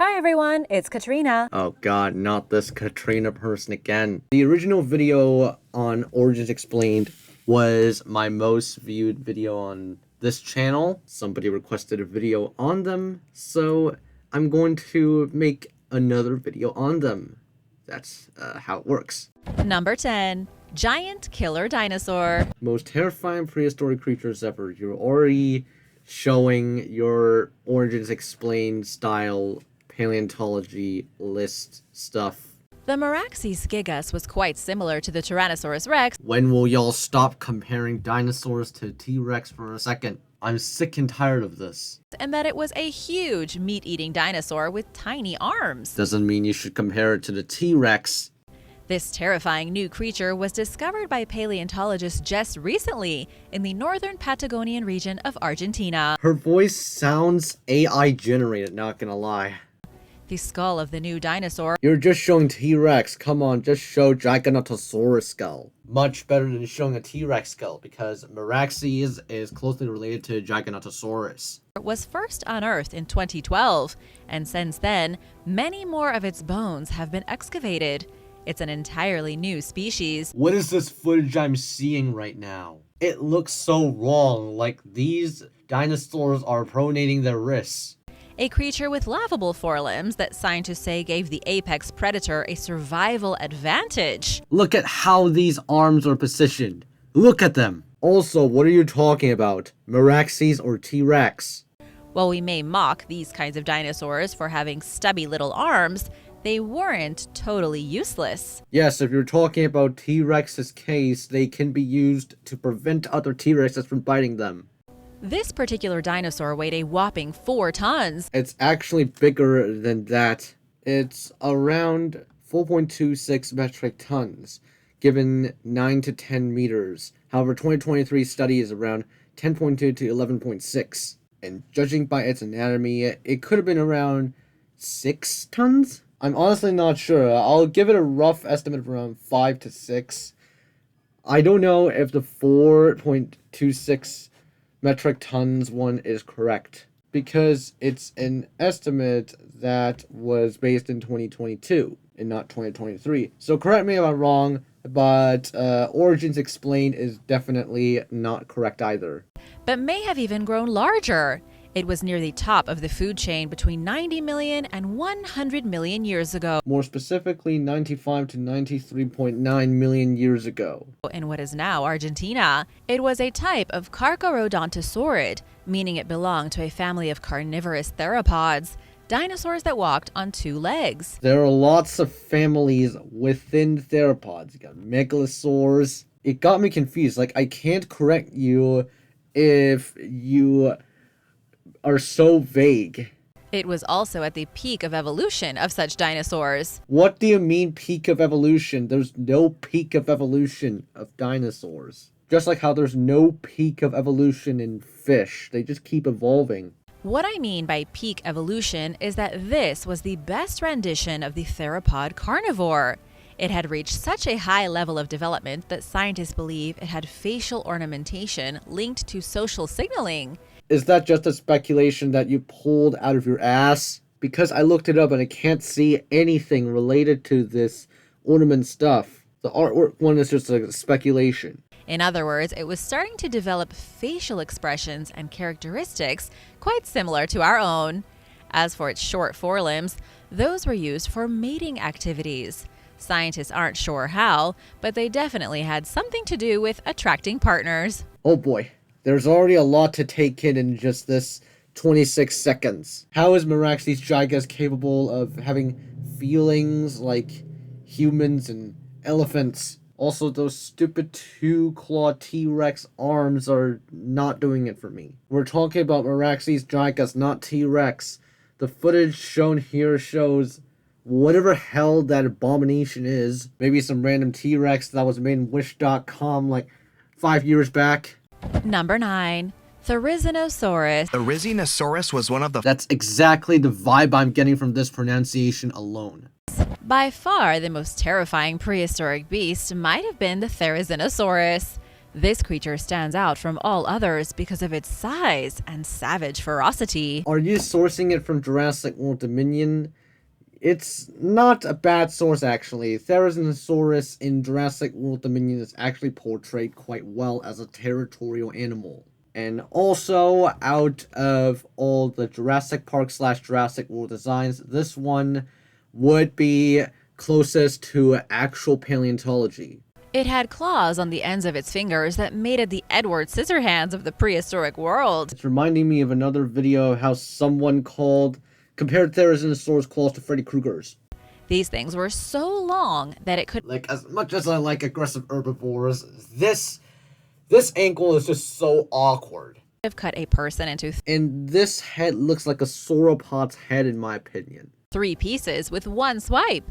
Hi everyone, it's Katrina. Oh god, not this Katrina person again. The original video on Origins Explained was my most viewed video on this channel. Somebody requested a video on them, so I'm going to make another video on them. That's how it works. Number 10. Giant Killer Dinosaur. Most terrifying prehistoric creatures ever. You're already showing your Origins Explained style paleontology list stuff. The Meraxes gigas was quite similar to the Tyrannosaurus rex. When will y'all stop comparing dinosaurs to T-Rex for a second? I'm sick and tired of this. And that it was a huge meat-eating dinosaur with tiny arms. Doesn't mean you should compare it to the T-Rex. This terrifying new creature was discovered by paleontologists just recently in the northern Patagonian region of Argentina. Her voice sounds AI generated, not gonna lie. The skull of the new dinosaur. You're just showing T-Rex. Come on, just show Giganotosaurus skull. Much better than showing a T-Rex skull, because Meraxes is closely related to Giganotosaurus. Was first unearthed in 2012, and since then, many more of its bones have been excavated. It's an entirely new species. What is this footage I'm seeing right now? It looks so wrong, like these dinosaurs are pronating their wrists. A creature with laughable forelimbs that scientists say gave the apex predator a survival advantage. Look at how these arms are positioned. Look at them. Also, what are you talking about? Meraxes or T-Rex? While we may mock these kinds of dinosaurs for having stubby little arms, they weren't totally useless. Yes, if you're talking about T-Rex's case, they can be used to prevent other T-Rexes from biting them. This particular dinosaur weighed a whopping 4 tons. It's actually bigger than that. It's around 4.26 metric tons, given 9 to 10 meters. However, 2023 study is around 10.2 to 11.6. And judging by its anatomy, it could have been around 6 tons? I'm honestly not sure. I'll give it a rough estimate of around 5 to 6. I don't know if the 4.26 metric tons one is correct, because it's an estimate that was based in 2022 and not 2023. So correct me if I'm wrong, but Origins Explained is definitely not correct either. But may have even grown larger. It was near the top of the food chain between 90 million and 100 million years ago. More specifically, 95 to 93.9 million years ago. In what is now Argentina, it was a type of Carcharodontosaurid, meaning it belonged to a family of carnivorous theropods, dinosaurs that walked on 2 legs. There are lots of families within theropods. You got megalosaurs. It got me confused. Like, I can't correct you if you are so vague. It was also at the peak of evolution of such dinosaurs. What do you mean peak of evolution? There's no peak of evolution of dinosaurs. Just like how there's no peak of evolution in fish. They just keep evolving. What I mean by peak evolution is that this was the best rendition of the theropod carnivore. It had reached such a high level of development that scientists believe it had facial ornamentation linked to social signaling. Is that just a speculation that you pulled out of your ass? Because I looked it up and I can't see anything related to this ornament stuff. The artwork one is just a speculation. In other words, it was starting to develop facial expressions and characteristics quite similar to our own. As for its short forelimbs, those were used for mating activities. Scientists aren't sure how, but they definitely had something to do with attracting partners. Oh boy. There's already a lot to take in just this 26 seconds. How is Meraxes gigas capable of having feelings like humans and elephants? Also, those stupid 2-claw T-Rex arms are not doing it for me. We're talking about Meraxes gigas, not T-Rex. The footage shown here shows whatever hell that abomination is. Maybe some random T-Rex that was made in Wish.com like 5 years back. Number 9. Therizinosaurus. Therizinosaurus was one of the... That's exactly the vibe I'm getting from this pronunciation alone. By far the most terrifying prehistoric beast might have been the Therizinosaurus. This creature stands out from all others because of its size and savage ferocity. Are you sourcing it from Jurassic World Dominion? It's not a bad source, actually. Therizinosaurus in Jurassic World Dominion is actually portrayed quite well as a territorial animal. And also, out of all the Jurassic Park / Jurassic World designs, this one would be closest to actual paleontology. It had claws on the ends of its fingers that made it the Edward Scissorhands of the prehistoric world. It's reminding me of another video of how someone compared Therizinosaurus claws to Freddy Krueger's. These things were so long that it could... Like, as much as I like aggressive herbivores, this ankle is just so awkward. have cut a person into And this head looks like a sauropod's head, in my opinion. 3 pieces with one swipe.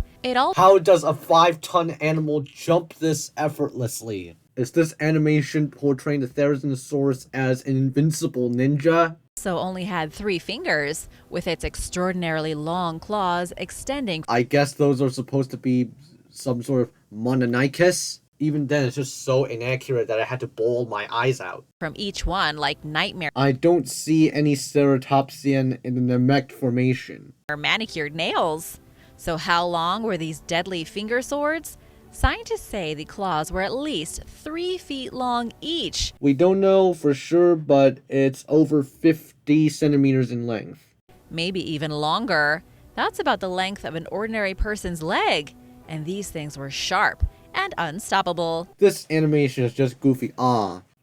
How does a 5-ton animal jump this effortlessly? Is this animation portraying the Therizinosaurus as an invincible ninja? also only had 3 fingers, with its extraordinarily long claws extending. I guess those are supposed to be some sort of Mononicus. Even then, it's just so inaccurate that I had to bawl my eyes out. From each one like nightmare I don't see any ceratopsian in the Namek formation. manicured nails. So how long were these deadly finger swords? Scientists say the claws were at least 3 feet long each. We don't know for sure, but it's over 50 centimeters in length. Maybe even longer. That's about the length of an ordinary person's leg. And these things were sharp and unstoppable. This animation is just goofy.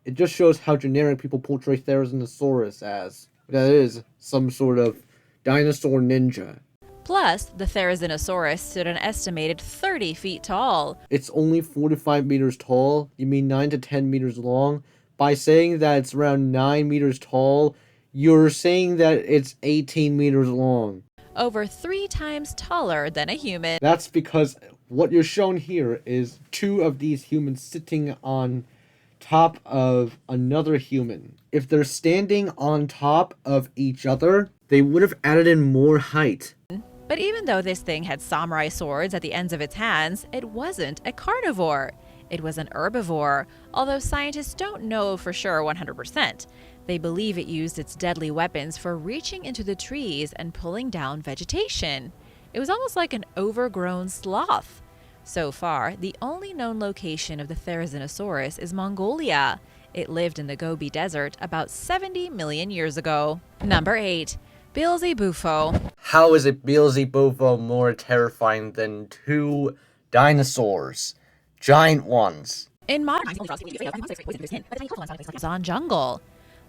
It just shows how generic people portray Therizinosaurus as. That is, some sort of dinosaur ninja. Plus, the Therizinosaurus stood an estimated 30 feet tall. It's only 4 to 5 meters tall. You mean 9 to 10 meters long? By saying that it's around 9 meters tall, you're saying that it's 18 meters long. Over 3 times taller than a human. That's because what you're shown here is 2 of these humans sitting on top of another human. If they're standing on top of each other, they would have added in more height. But even though this thing had samurai swords at the ends of its hands, it wasn't a carnivore. It was an herbivore, although scientists don't know for sure 100%. They believe it used its deadly weapons for reaching into the trees and pulling down vegetation. It was almost like an overgrown sloth. So far, the only known location of the Therizinosaurus is Mongolia. It lived in the Gobi Desert about 70 million years ago. Number 8. Bilzerbufo. How is a Bilzerbufo more terrifying than 2 dinosaurs? Giant ones. In modern Amazon jungle.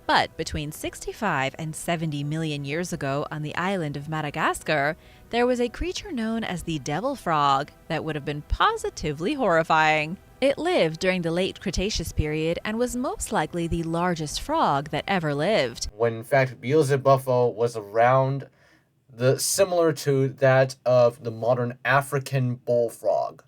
But between 65 and 70 million years ago on the island of Madagascar, there was a creature known as the devil frog that would have been positively horrifying. It lived during the late Cretaceous period and was most likely the largest frog that ever lived. When in fact Bilzerbufo was around similar to that of the modern African bullfrog.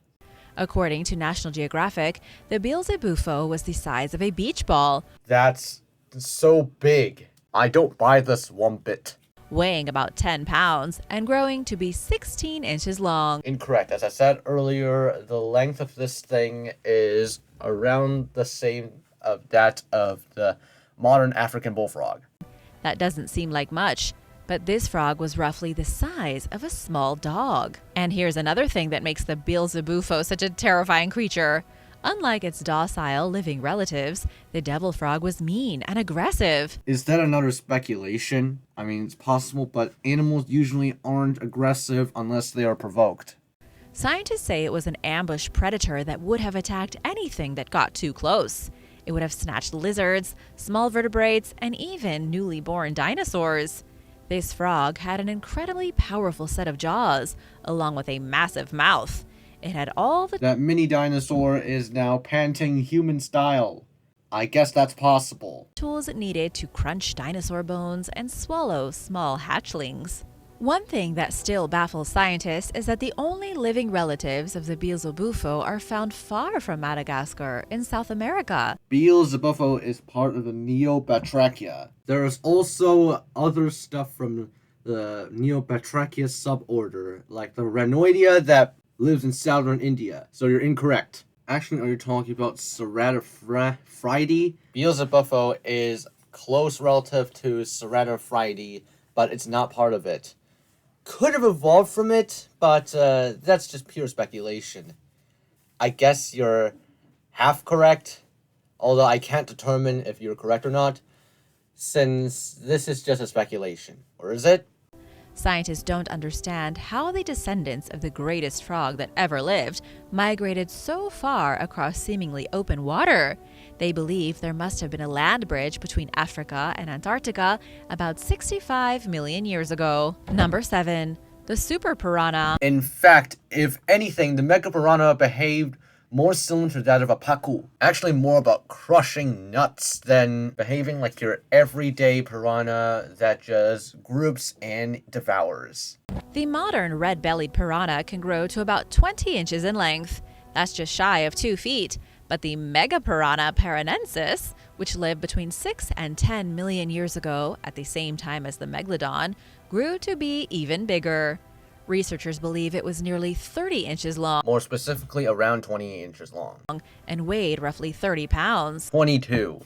According to National Geographic, the Bilzerbufo was the size of a beach ball. That's so big. I don't buy this one bit. Weighing about 10 pounds and growing to be 16 inches long. Incorrect. As I said earlier, the length of this thing is around the same of that of the modern African bullfrog. That doesn't seem like much, but this frog was roughly the size of a small dog. And here's another thing that makes the Bilzerbufo such a terrifying creature. Unlike its docile living relatives, the devil frog was mean and aggressive. Is that another speculation? I mean, it's possible, but animals usually aren't aggressive unless they are provoked. Scientists say it was an ambush predator that would have attacked anything that got too close. It would have snatched lizards, small vertebrates, and even newly born dinosaurs. This frog had an incredibly powerful set of jaws, along with a massive mouth. It had all the... That mini dinosaur is now panting human style. I guess that's possible. Tools needed to crunch dinosaur bones and swallow small hatchlings. One thing that still baffles scientists is that the only living relatives of the Bilzerbufo are found far from Madagascar in South America. Bilzerbufo is part of the Neobatrachia. There is also other stuff from the Neobatrachia suborder, like the Ranoidea that lives in southern India. So you're incorrect. Actually, are you talking about Ceratophryidae? Bilzerbufo is close relative to Ceratophryidae, but it's not part of it. Could have evolved from it, but that's just pure speculation. I guess you're half correct, although I can't determine if you're correct or not, since this is just a speculation. Or is it? Scientists don't understand how the descendants of the greatest frog that ever lived migrated so far across seemingly open water. They believe there must have been a land bridge between Africa and Antarctica about 65 million years ago. Number 7. The Super Piranha. In fact, if anything, the Mega Piranha behaved more similar to that of a pacu. Actually more about crushing nuts than behaving like your everyday piranha that just groups and devours. The modern red-bellied piranha can grow to about 20 inches in length. That's just shy of 2 feet. But the mega piranha paranensis, which lived between 6 and 10 million years ago at the same time as the megalodon, grew to be even bigger. Researchers believe it was nearly 30 inches long. More specifically, around 20 inches long. And weighed roughly 30 pounds. 22.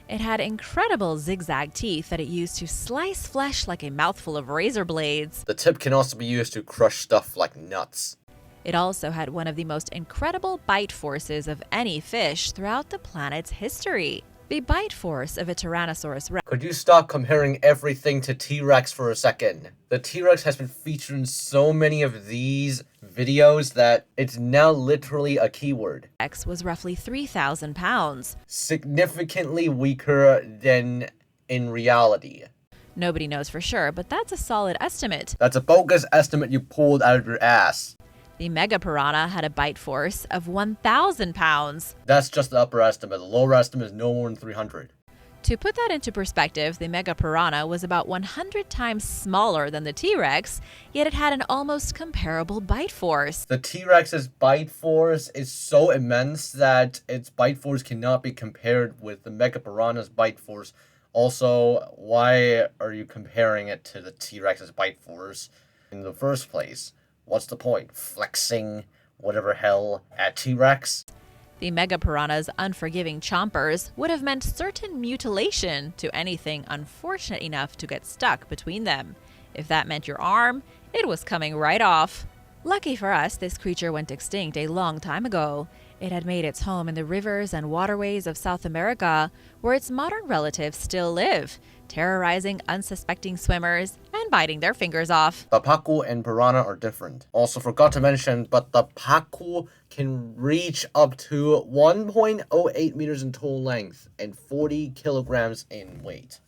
It had incredible zigzag teeth that it used to slice flesh like a mouthful of razor blades. The tip can also be used to crush stuff like nuts. It also had one of the most incredible bite forces of any fish throughout the planet's history. The bite force of a Tyrannosaurus Rex. Could you stop comparing everything to T-Rex for a second? The T-Rex has been featured in so many of these videos that it's now literally a keyword. Rex was roughly 3,000 pounds. Significantly weaker than in reality. Nobody knows for sure, but that's a solid estimate. That's a bogus estimate you pulled out of your ass. The mega piranha had a bite force of 1,000 pounds. That's just the upper estimate. The lower estimate is no more than 300. To put that into perspective, the mega piranha was about 100 times smaller than the T-Rex, yet it had an almost comparable bite force. The T-Rex's bite force is so immense that its bite force cannot be compared with the mega piranha's bite force. Also, why are you comparing it to the T-Rex's bite force in the first place? What's the point? Flexing whatever hell at T-Rex? The mega piranha's unforgiving chompers would have meant certain mutilation to anything unfortunate enough to get stuck between them. If that meant your arm, it was coming right off. Lucky for us, this creature went extinct a long time ago. It had made its home in the rivers and waterways of South America, where its modern relatives still live, terrorizing unsuspecting swimmers and biting their fingers off. The pacu and piranha are different. Also forgot to mention, but the pacu can reach up to 1.08 meters in total length and 40 kilograms in weight.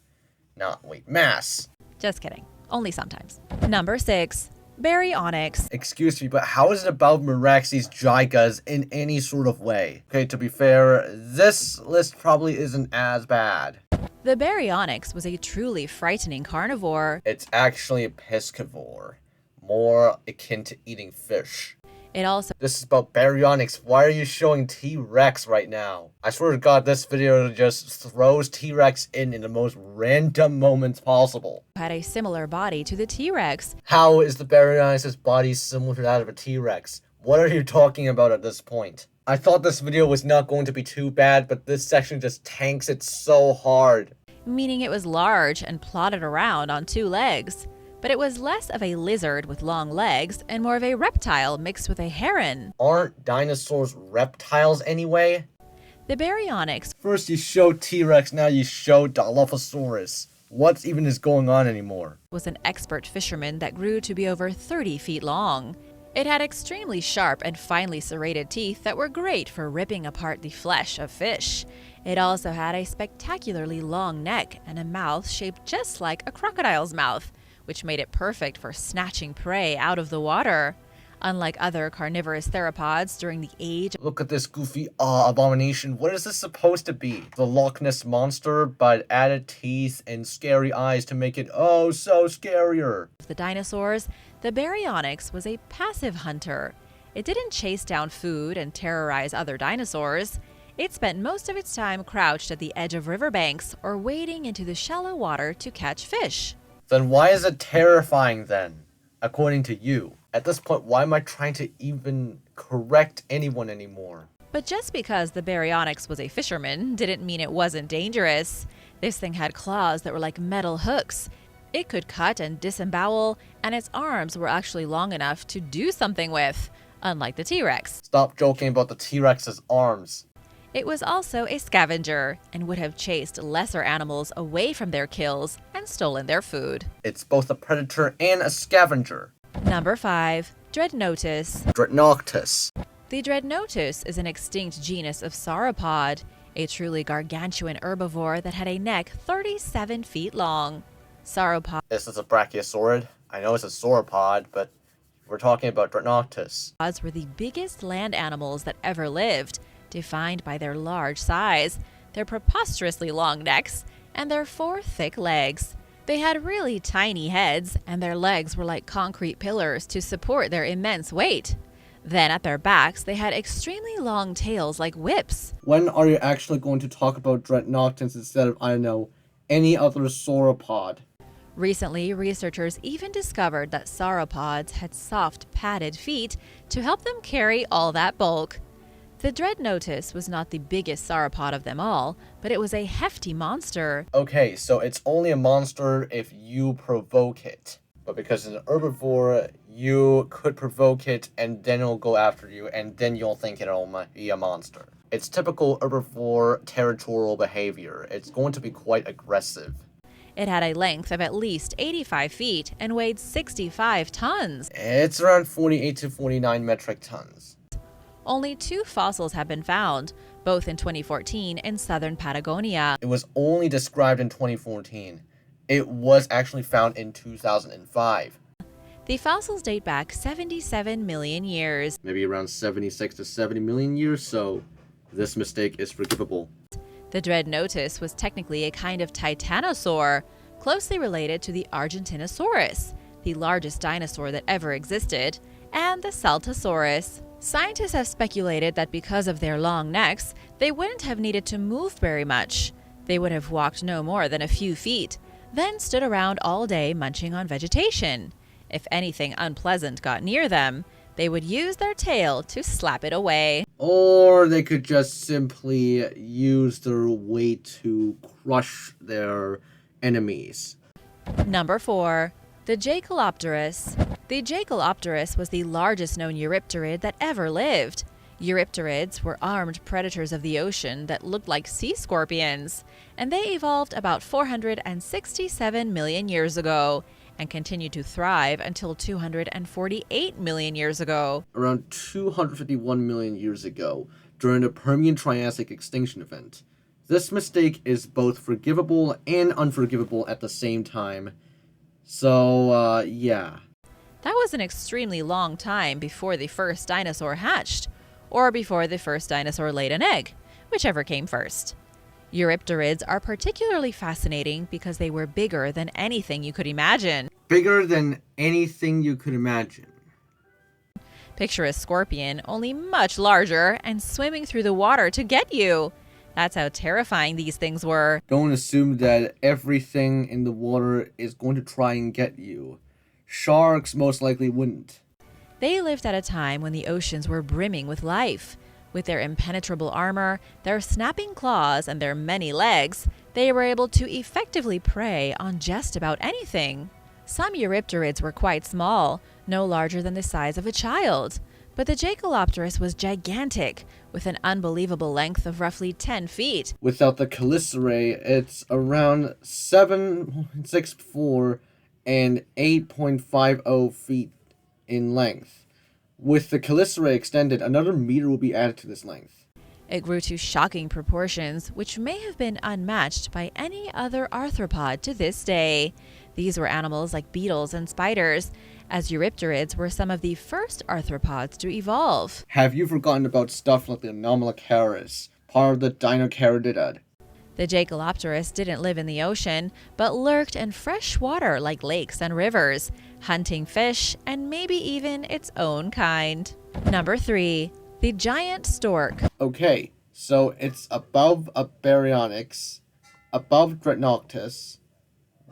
Not weight, mass. Just kidding. Only sometimes. Number 6. Baryonyx. Excuse me, but how is it about Meraxes gigas in any sort of way? Okay, to be fair, this list probably isn't as bad. The Baryonyx was a truly frightening carnivore. It's actually a piscivore, more akin to eating fish. It also This is about Baryonyx. Why are you showing T-Rex right now? I swear to God, this video just throws T-Rex in the most random moments possible. had a similar body to the T-Rex. How is the Baryonyx's body similar to that of a T-Rex? What are you talking about at this point? I thought this video was not going to be too bad, but this section just tanks it so hard. Meaning it was large and plodded around on 2 legs. But it was less of a lizard with long legs and more of a reptile mixed with a heron. Aren't dinosaurs reptiles anyway? The Baryonyx First you show T-Rex, now you show Allosaurus. What even is going on anymore? was an expert fisherman that grew to be over 30 feet long. It had extremely sharp and finely serrated teeth that were great for ripping apart the flesh of fish. It also had a spectacularly long neck and a mouth shaped just like a crocodile's mouth, which made it perfect for snatching prey out of the water. Unlike other carnivorous theropods during the age Look at this goofy abomination. What is this supposed to be? The Loch Ness Monster, but added teeth and scary eyes to make it oh so scarier. of the dinosaurs, the Baryonyx was a passive hunter. It didn't chase down food and terrorize other dinosaurs. It spent most of its time crouched at the edge of riverbanks or wading into the shallow water to catch fish. Then why is it terrifying then, according to you? At this point, why am I trying to even correct anyone anymore? But just because the Baryonyx was a fisherman didn't mean it wasn't dangerous. This thing had claws that were like metal hooks. It could cut and disembowel, and its arms were actually long enough to do something with, unlike the T-Rex. Stop joking about the T-Rex's arms. It was also a scavenger and would have chased lesser animals away from their kills and stolen their food. It's both a predator and a scavenger. Number 5. Dreadnoughtus. Dreadnoughtus. The Dreadnoughtus is an extinct genus of sauropod, a truly gargantuan herbivore that had a neck 37 feet long. Sauropods Is this a brachiosaurid? I know it's a sauropod, but we're talking about Dreadnoughtus. were the biggest land animals that ever lived, defined by their large size, their preposterously long necks, and their 4 thick legs. They had really tiny heads, and their legs were like concrete pillars to support their immense weight. Then at their backs, they had extremely long tails like whips. When are you actually going to talk about Dreadnoughtus instead of, I don't know, any other sauropod? Recently, researchers even discovered that sauropods had soft, padded feet to help them carry all that bulk. The Dreadnoughtus was not the biggest sauropod of them all, but it was a hefty monster. Okay, so it's only a monster if you provoke it. But because it's an herbivore, you could provoke it and then it'll go after you and then you'll think it'll be a monster. It's typical herbivore territorial behavior. It's going to be quite aggressive. It had a length of at least 85 feet and weighed 65 tons. It's around 48 to 49 metric tons. Only 2 fossils have been found, both in 2014 in southern Patagonia. It was only described in 2014. It was actually found in 2005. The fossils date back 77 million years. Maybe around 76 to 70 million years, so this mistake is forgivable. The Dreadnoughtus was technically a kind of titanosaur, closely related to the Argentinosaurus, the largest dinosaur that ever existed, and the Saltasaurus. Scientists have speculated that because of their long necks, they wouldn't have needed to move very much. They would have walked no more than a few feet, then stood around all day munching on vegetation. If anything unpleasant got near them, they would use their tail to slap it away. Or they could just simply use their weight to crush their enemies. Number 4. The J Coleopterus. The J Coleopterus was the largest known eurypterid that ever lived. Eurypterids were armed predators of the ocean that looked like sea scorpions, and they evolved about 467 million years ago and continued to thrive until 248 million years ago. Around 251 million years ago, during the Permian-Triassic extinction event. This mistake is both forgivable and unforgivable at the same time. So, yeah. That was an extremely long time before the first dinosaur hatched, or before the first dinosaur laid an egg, whichever came first. Eurypterids are particularly fascinating because they were bigger than anything you could imagine. Bigger than anything you could imagine. Picture a scorpion, only much larger, and swimming through the water to get you. That's how terrifying these things were. Don't assume that everything in the water is going to try and get you. Sharks most likely wouldn't. They lived at a time when the oceans were brimming with life. With their impenetrable armor, their snapping claws, and their many legs, they were able to effectively prey on just about anything. Some eurypterids were quite small, no larger than the size of a child. But the J Coleopterus was gigantic, with an unbelievable length of roughly 10 feet. Without the chelicerae, it's around 7.64 and 8.50 feet in length. With the chelicerae extended, another meter will be added to this length. It grew to shocking proportions, which may have been unmatched by any other arthropod to this day. These were animals like beetles and spiders, as eurypterids were some of the first arthropods to evolve. Have you forgotten about stuff like the Anomalocaris, part of the Dinocarididae? The J Coleopterus didn't live in the ocean, but lurked in fresh water like lakes and rivers, hunting fish and maybe even its own kind. Number 3. The Giant Stork. Okay, so it's above a Baryonyx, above Dreadnoughtus.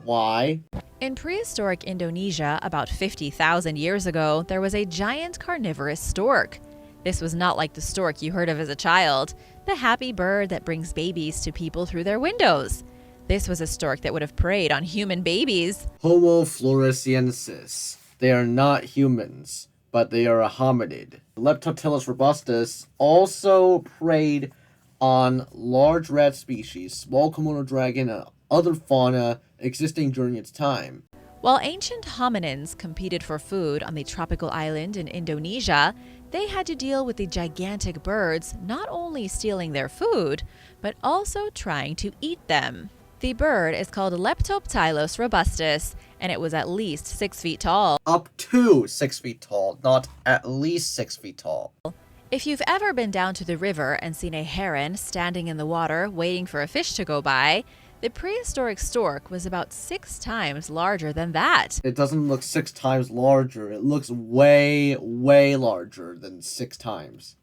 Why? In prehistoric Indonesia, about 50,000 years ago, there was a giant carnivorous stork. This was not like the stork you heard of as a child, the happy bird that brings babies to people through their windows. This was a stork that would have preyed on human babies. Homo floresiensis. They are not humans, but they are a hominid. Leptotillus robustus also preyed on large rat species, small Komodo dragon, and other fauna existing during its time. While ancient hominins competed for food on the tropical island in Indonesia, they had to deal with the gigantic birds not only stealing their food, but also trying to eat them. The bird is called Leptoptilus robustus, and it was at least 6 feet tall. Up to 6 feet tall, not at least 6 feet tall. If you've ever been down to the river and seen a heron standing in the water waiting for a fish to go by, the prehistoric stork was about 6 times larger than that. It doesn't look 6 times larger. It looks way, way larger than 6 times.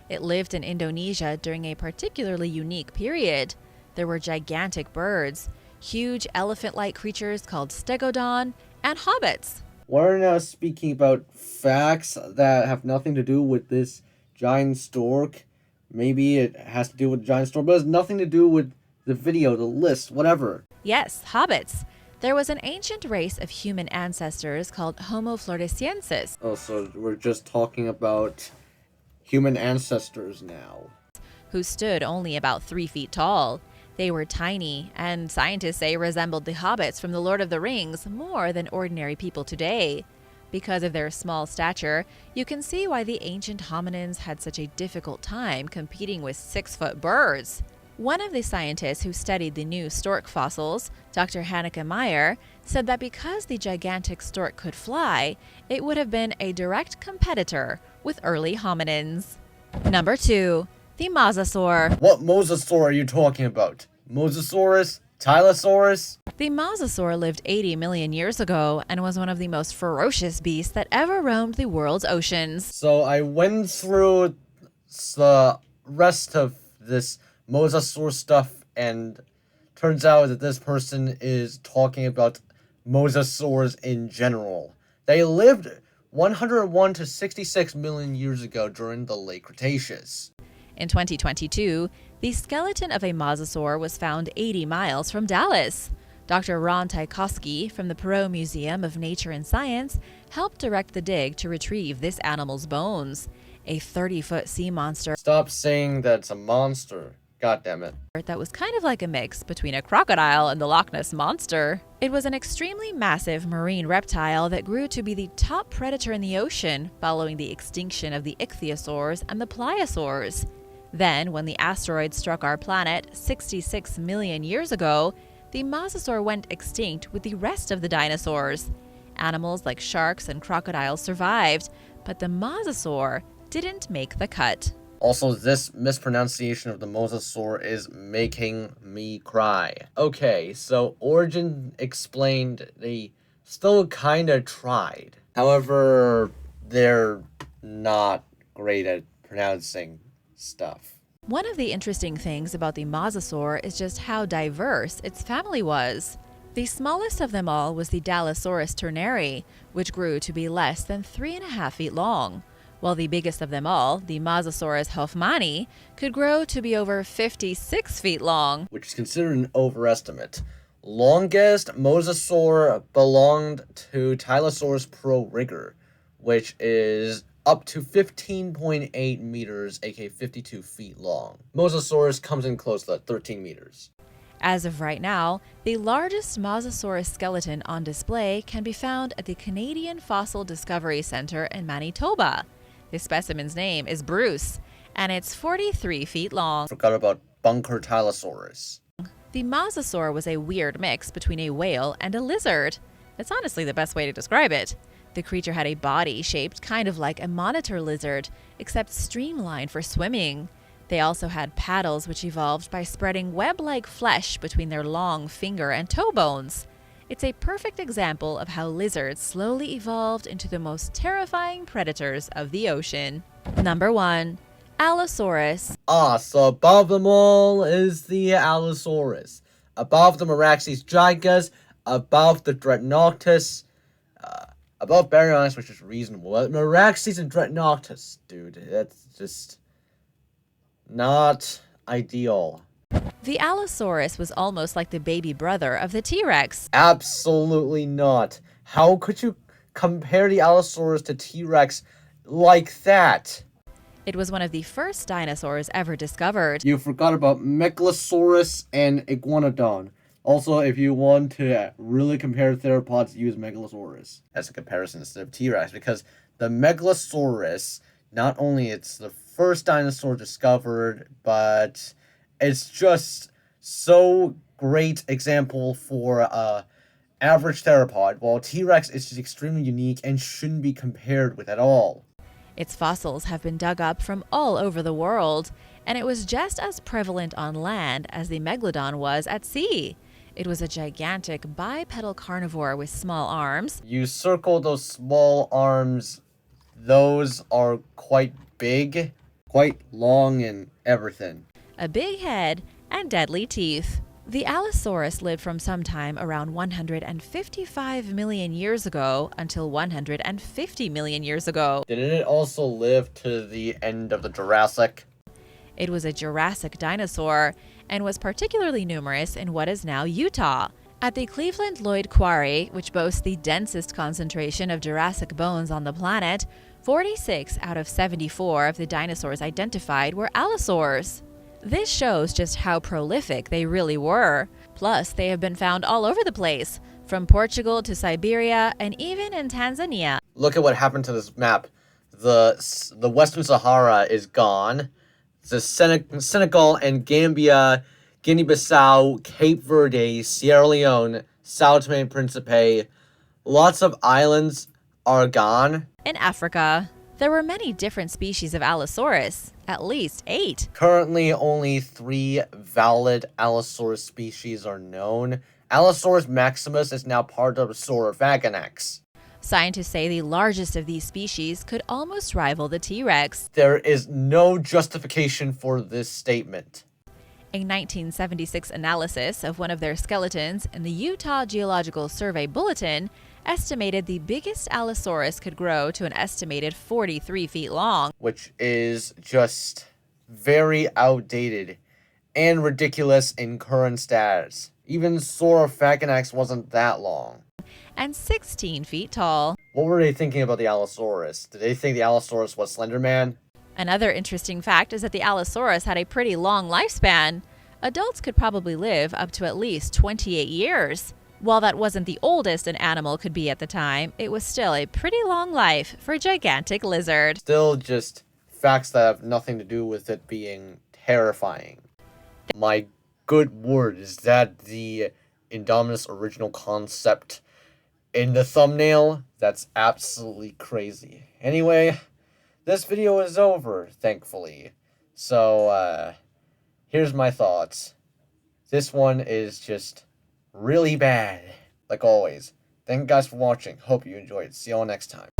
It lived in Indonesia during a particularly unique period. There were gigantic birds, huge elephant-like creatures called stegodon, and hobbits. We're now speaking about facts that have nothing to do with this giant stork. Maybe it has to do with the giant stork, but it has nothing to do with the video, the list, whatever. Yes, hobbits. There was an ancient race of human ancestors called Homo floresiensis. Oh, so we're just talking about human ancestors now. Who stood only about 3 feet tall. They were tiny, and scientists say resembled the hobbits from The Lord of the Rings more than ordinary people today. Because of their small stature, you can see why the ancient hominins had such a difficult time competing with 6-foot birds. One of the scientists who studied the new stork fossils, Dr. Hanneke Meyer, said that because the gigantic stork could fly, it would have been a direct competitor with early hominins. Number 2. The Mosasaur. What Mosasaur are you talking about? Mosasaurus? Tylosaurus? The Mosasaur lived 80 million years ago and was one of the most ferocious beasts that ever roamed the world's oceans. So I went through the rest of this Mosasaur stuff, and turns out that this person is talking about Mosasaurs in general. They lived 101 to 66 million years ago during the late Cretaceous. In 2022, the skeleton of a mosasaur was found 80 miles from Dallas. Dr. Ron Tchaikovsky from the Perot Museum of Nature and Science helped direct the dig to retrieve this animal's bones. A 30-foot sea monster Stop saying that's a monster. God damn it. that was kind of like a mix between a crocodile and the Loch Ness Monster. It was an extremely massive marine reptile that grew to be the top predator in the ocean following the extinction of the ichthyosaurs and the pliosaurs. Then, when the asteroid struck our planet 66 million years ago, the mosasaur went extinct with the rest of the dinosaurs. Animals like sharks and crocodiles survived, but the mosasaur didn't make the cut. Also, this mispronunciation of the Mosasaur is making me cry. Okay, so Origin explained they still kinda tried. However, they're not great at pronouncing stuff. One of the interesting things about the mosasaur is just how diverse its family was. The smallest of them all was the Allosaurus turneri, which grew to be less than 3.5 feet long, while the biggest of them all, the Mosasaurus hoffmanni, could grow to be over 56 feet long. Which is considered an overestimate. Longest Mosasaur belonged to Tylosaurus prorigor, which is up to 15.8 meters, aka 52 feet long. Mosasaurus comes in close to 13 meters. As of right now, the largest Mosasaurus skeleton on display can be found at the Canadian Fossil Discovery Centre in Manitoba. The specimen's name is Bruce, and it's 43 feet long. Forgot about Bunker Tylosaurus. The mosasaur was a weird mix between a whale and a lizard. That's honestly the best way to describe it. The creature had a body shaped kind of like a monitor lizard, except streamlined for swimming. They also had paddles which evolved by spreading web-like flesh between their long finger and toe bones. It's a perfect example of how lizards slowly evolved into the most terrifying predators of the ocean. Number 1. Allosaurus. So above them all is the Allosaurus. Above the Meraxes gigas, above the Dreadnoughtus, Above Baryonyx, which is reasonable. Meraxes and Dreadnoughtus, dude. That's just not ideal. The Allosaurus was almost like the baby brother of the T-Rex. Absolutely not. How could you compare the Allosaurus to T-Rex like that? It was one of the first dinosaurs ever discovered. You forgot about Megalosaurus and Iguanodon. Also, if you want to really compare theropods, use Megalosaurus as a comparison instead of T-Rex, because the Megalosaurus, not only it's the first dinosaur discovered, but it's just so great example for average theropod, while T-Rex is just extremely unique and shouldn't be compared with at all. Its fossils have been dug up from all over the world, and it was just as prevalent on land as the Megalodon was at sea. It was a gigantic bipedal carnivore with small arms. You circle those small arms, those are quite big, quite long and everything. A big head, and deadly teeth. The Allosaurus lived from sometime around 155 million years ago until 150 million years ago. Didn't it also live to the end of the Jurassic? It was a Jurassic dinosaur and was particularly numerous in what is now Utah. At the Cleveland Lloyd Quarry, which boasts the densest concentration of Jurassic bones on the planet, 46 out of 74 of the dinosaurs identified were allosaurs. This shows just how prolific they really were. Plus, they have been found all over the place, from Portugal to Siberia and even in Tanzania. Look at what happened to this map. The Western Sahara is gone. The Senegal and Gambia, Guinea-Bissau, Cape Verde, Sierra Leone, Sao Tome and Principe, lots of islands are gone. In Africa, there were many different species of Allosaurus, at least 8. Currently, only 3 valid Allosaurus species are known. Allosaurus maximus is now part of Saurophaganax. Scientists say the largest of these species could almost rival the T-Rex. There is no justification for this statement. A 1976 analysis of one of their skeletons in the Utah Geological Survey Bulletin estimated the biggest Allosaurus could grow to an estimated 43 feet long. Which is just very outdated and ridiculous in current status. Even Saurophaganax wasn't that long. And 16 feet tall. What were they thinking about the Allosaurus? Did they think the Allosaurus was Slender Man? Another interesting fact is that the Allosaurus had a pretty long lifespan. Adults could probably live up to at least 28 years. While that wasn't the oldest an animal could be at the time, it was still a pretty long life for a gigantic lizard. Still just facts that have nothing to do with it being terrifying. My good word, is that the Indominus original concept in the thumbnail? That's absolutely crazy. Anyway, this video is over, thankfully. So, here's my thoughts. This one is just really bad, like always. Thank you guys for watching. Hope you enjoyed. See you all next time.